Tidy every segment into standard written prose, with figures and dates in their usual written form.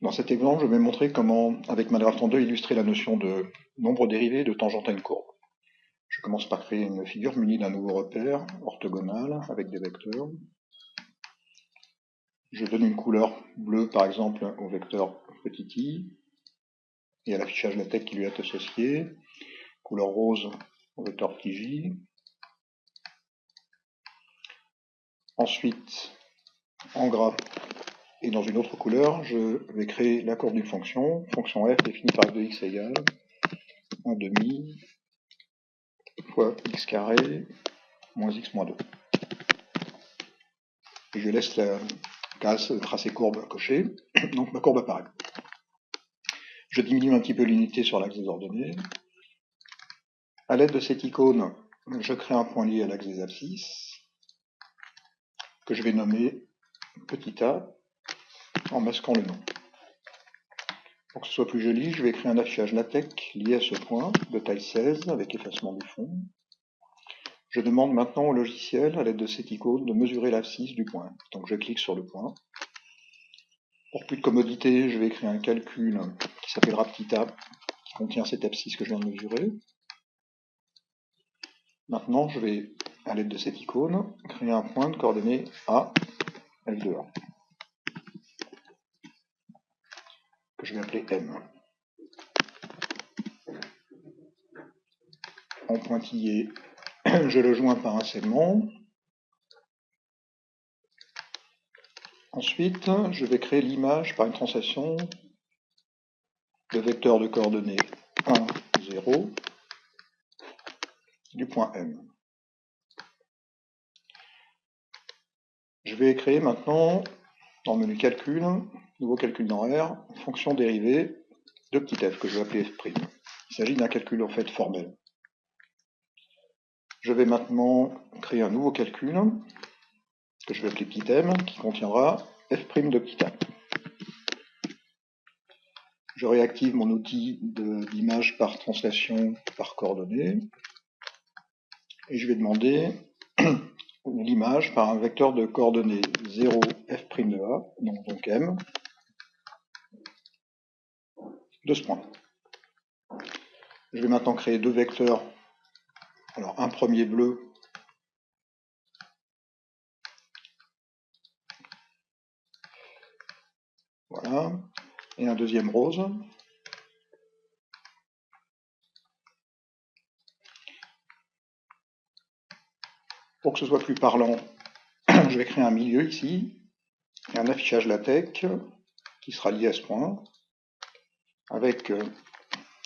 Dans cet exemple, je vais montrer comment, avec Minecraft 2, illustrer la notion de nombre dérivé de tangente à une courbe. Je commence par créer une figure munie d'un nouveau repère orthogonal avec des vecteurs. Je donne une couleur bleue, par exemple, au vecteur petit i et à l'affichage LaTeX qui lui est associé. Couleur rose au vecteur petit j. Ensuite, en gras et dans une autre couleur, je vais créer la courbe d'une fonction f définie par f de x égale 1 demi fois x carré moins x moins 2. Et je laisse la case tracé courbe cochée, donc ma courbe apparaît. Je diminue un petit peu l'unité sur l'axe des ordonnées. À l'aide de cette icône, je crée un point lié à l'axe des abscisses, que je vais nommer petit a, en masquant le nom. Pour que ce soit plus joli, je vais créer un affichage LaTeX lié à ce point, de taille 16, avec effacement du fond. Je demande maintenant au logiciel, à l'aide de cette icône, de mesurer l'abscisse du point. Donc je clique sur le point. Pour plus de commodité, je vais créer un calcul qui s'appellera petit a, qui contient cette abscisse que je viens de mesurer. Maintenant, je vais, à l'aide de cette icône, créer un point de coordonnées A, F de A, que je vais appeler M. En pointillé, je le joins par un segment. Ensuite, je vais créer l'image par une translation de vecteur de coordonnées 1, 0 du point M. Je vais créer maintenant, dans le menu calcul, nouveau calcul dans R, fonction dérivée de petit f, que je vais appeler f'. Il s'agit d'un calcul en fait formel. Je vais maintenant créer un nouveau calcul, que je vais appeler petit m, qui contiendra f' de petit a. Je réactive mon outil d'image par translation par coordonnées, et je vais demander l'image par un vecteur de coordonnées 0 f' de a, donc m, de ce point. Je vais maintenant créer deux vecteurs. Alors un premier bleu, voilà, et un deuxième rose. Pour que ce soit plus parlant, je vais créer un milieu ici, et un affichage LaTeX qui sera lié à ce point, avec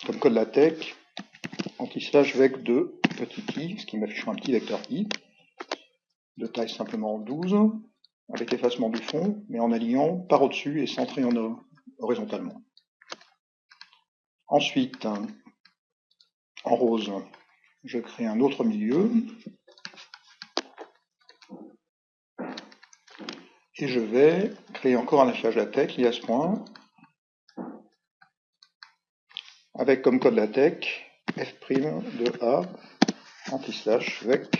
comme code LaTeX anti/vec de petit i, ce qui m'affichera un petit vecteur i, de taille simplement 12, avec effacement du fond, mais en alignant par au-dessus et centré horizontalement. Ensuite, en rose, je crée un autre milieu, et je vais créer encore un affichage LaTeX lié à ce point, avec comme code LaTeX f' de a anti/vec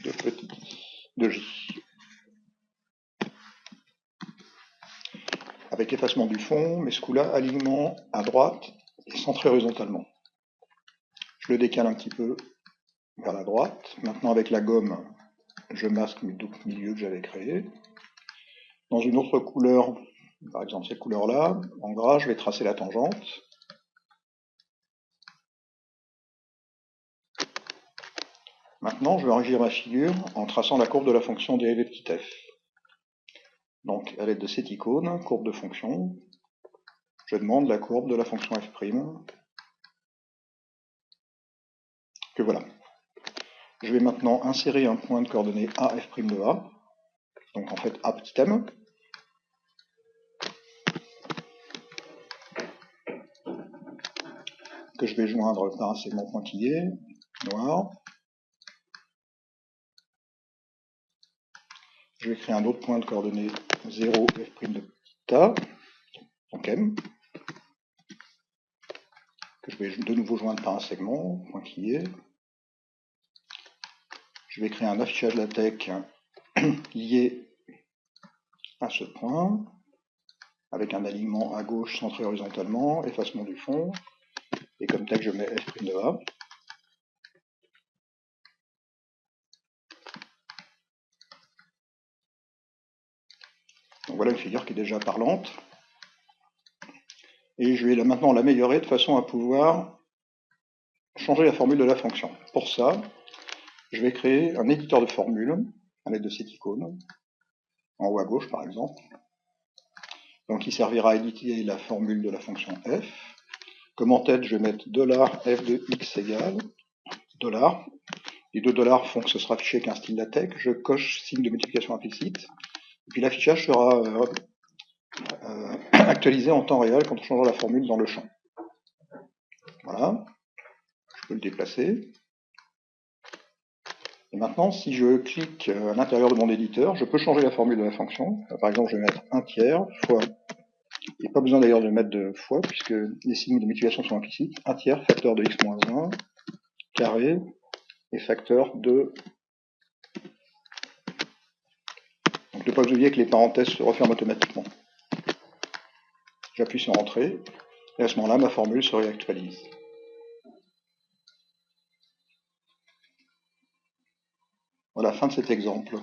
de petit i, de j. Avec effacement du fond, mais ce coup-là, alignement à droite et centré horizontalement. Je le décale un petit peu vers la droite. Maintenant, avec la gomme, je masque mes deux milieux que j'avais créés. Dans une autre couleur, par exemple cette couleur-là, en gras, je vais tracer la tangente. Maintenant, je vais enrichir ma figure en traçant la courbe de la fonction dérivée de petit f. Donc, à l'aide de cette icône, courbe de fonction, je demande la courbe de la fonction f', que voilà. Je vais maintenant insérer un point de coordonnées a f' de a, donc en fait a petit m, que je vais joindre par un segment pointillé, noir. Je vais créer un autre point de coordonnées 0 f' de petit a, donc m, que je vais de nouveau joindre par un segment pointillé. Je vais créer un affichage LaTeX lié à ce point, avec un alignement à gauche centré horizontalement, effacement du fond, et comme texte je mets F' de A. Donc voilà une figure qui est déjà parlante. Et je vais maintenant l'améliorer de façon à pouvoir changer la formule de la fonction. Pour ça, je vais créer un éditeur de formules à l'aide de cette icône, en haut à gauche par exemple. Donc il servira à éditer la formule de la fonction f. Comme en tête, je vais mettre $f de x égale $. Les deux dollars font que ce sera affiché avec un style LaTeX. Je coche signe de multiplication implicite. Et puis l'affichage sera actualisé en temps réel quand on changera la formule dans le champ. Voilà. Je peux le déplacer. Et maintenant, si je clique à l'intérieur de mon éditeur, je peux changer la formule de la fonction. Par exemple, je vais mettre 1 tiers fois, et pas besoin d'ailleurs de mettre de fois, puisque les signes de multiplication sont implicites, 1 tiers facteur de x moins 1, carré, et facteur de... Donc ne pas oublier que les parenthèses se referment automatiquement. J'appuie sur Entrée, et à ce moment-là, ma formule se réactualise. Voilà, fin de cet exemple.